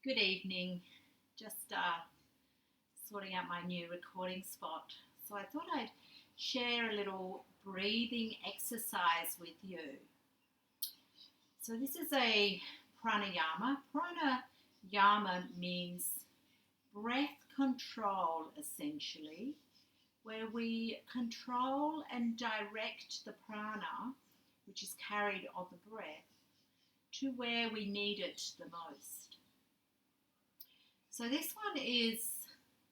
Good evening. Just sorting out my new recording spot. So I thought I'd share a little breathing exercise with you. So this is a pranayama. Pranayama means breath control, essentially, where we control and direct the prana, which is carried on the breath, to where we need it the most. So this one is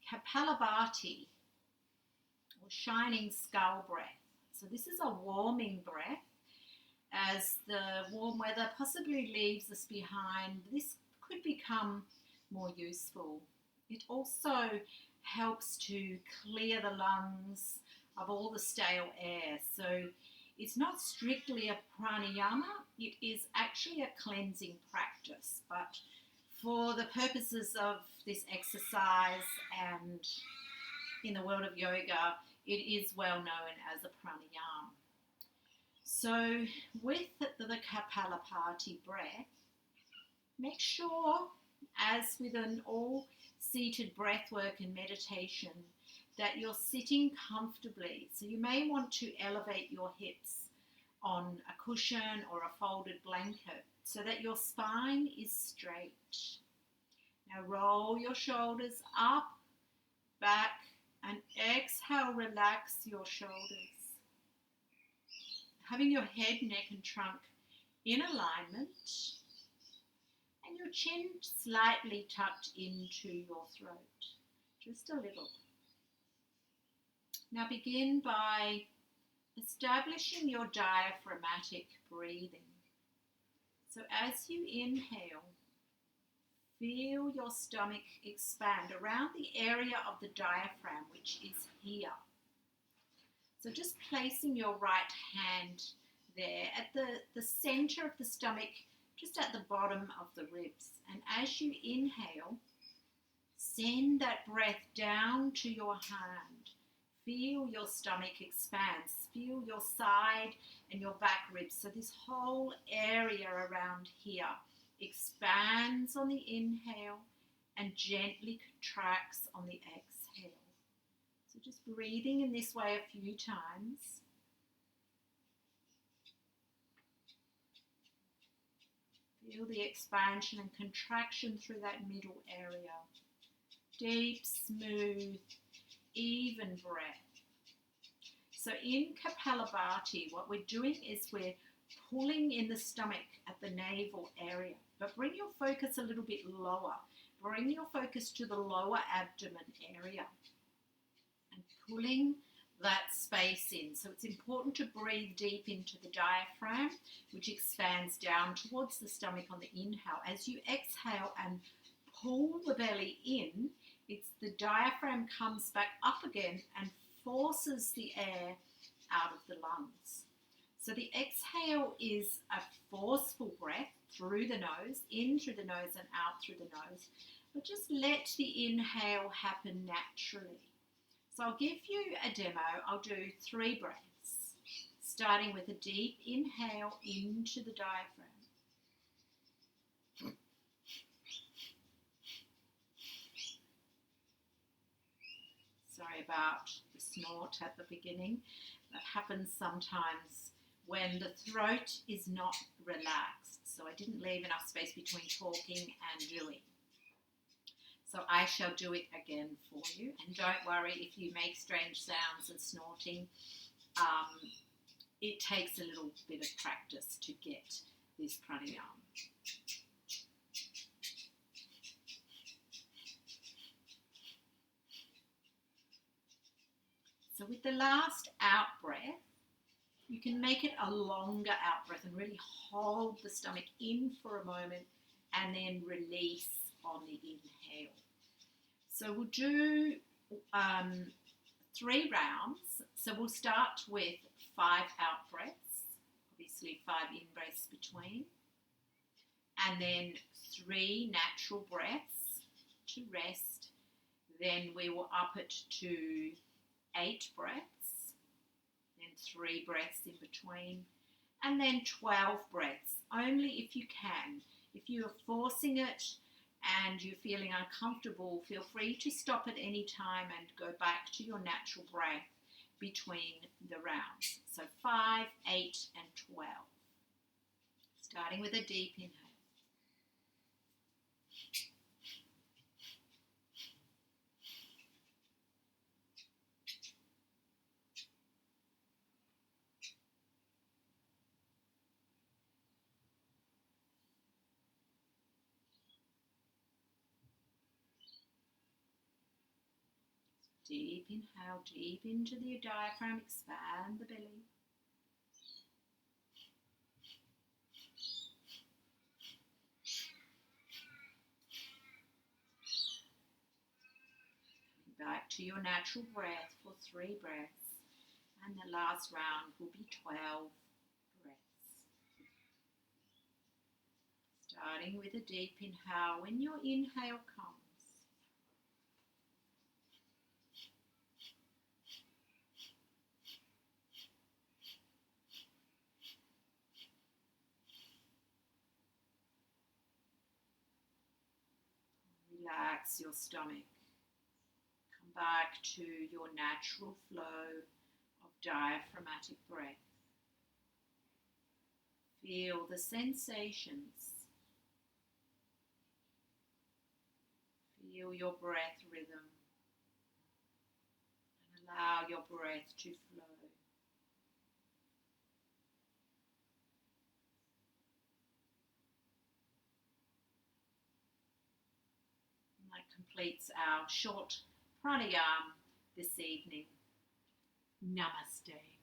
Kapalabhati, or shining skull breath. So this is a warming breath. As the warm weather possibly leaves us behind, this could become more useful. It also helps to clear the lungs of all the stale air. So it's not strictly a pranayama, it is actually a cleansing practice, but for the purposes of this exercise and in the world of yoga, it is well known as a pranayama. So with the Kapalabhati breath, make sure, as with an all-seated breath work and meditation, that you're sitting comfortably. So you may want to elevate your hips on a cushion or a folded blanket so that your spine is straight. Now roll your shoulders up, back, and exhale, relax your shoulders. Having your head, neck, and trunk in alignment, and your chin slightly tucked into your throat, just a little. Now begin by establishing your diaphragmatic breathing. So as you inhale, feel your stomach expand around the area of the diaphragm, which is here. So just placing your right hand there at the center of the stomach, just at the bottom of the ribs. And as you inhale, send that breath down to your hand. Feel your stomach expand. Feel your side and your back ribs. So this whole area around here expands on the inhale and gently contracts on the exhale. So just breathing in this way a few times. Feel the expansion and contraction through that middle area. Deep, smooth, even breath. So in Kapalabhati, what we're doing is we're pulling in the stomach at the navel area, but bring your focus a little bit lower. Bring your focus to the lower abdomen area and pulling that space in. So it's important to breathe deep into the diaphragm, which expands down towards the stomach on the inhale. As you exhale and pull the belly in, it's the diaphragm comes back up again and forces the air out of the lungs. So the exhale is a forceful breath through the nose, in through the nose and out through the nose. But just let the inhale happen naturally. So I'll give you a demo. I'll do 3 breaths, starting with a deep inhale into the diaphragm. Sorry about the snort at the beginning. That happens sometimes when the throat is not relaxed. So I didn't leave enough space between talking and doing. So I shall do it again for you. And don't worry if you make strange sounds and snorting. It takes a little bit of practice to get this pranayama. So with the last out breath, you can make it a longer out breath and really hold the stomach in for a moment and then release on the inhale. So we'll do 3 rounds. So we'll start with 5 out breaths, obviously 5 in breaths between, and then 3 natural breaths to rest. Then we will up it to 8 breaths, then 3 breaths in between, and then 12 breaths, only if you can. If you are forcing it, and you're feeling uncomfortable, feel free to stop at any time and go back to your natural breath between the rounds. So 5, 8, and 12. Starting with a deep inhale. Deep inhale, deep into the diaphragm, expand the belly. Back to your natural breath for 3 breaths. And the last round will be 12 breaths. Starting with a deep inhale. When your inhale comes, relax your stomach. Come back to your natural flow of diaphragmatic breath. Feel the sensations. Feel your breath rhythm. And allow your breath to flow. And that completes our short pranayama this evening. Namaste.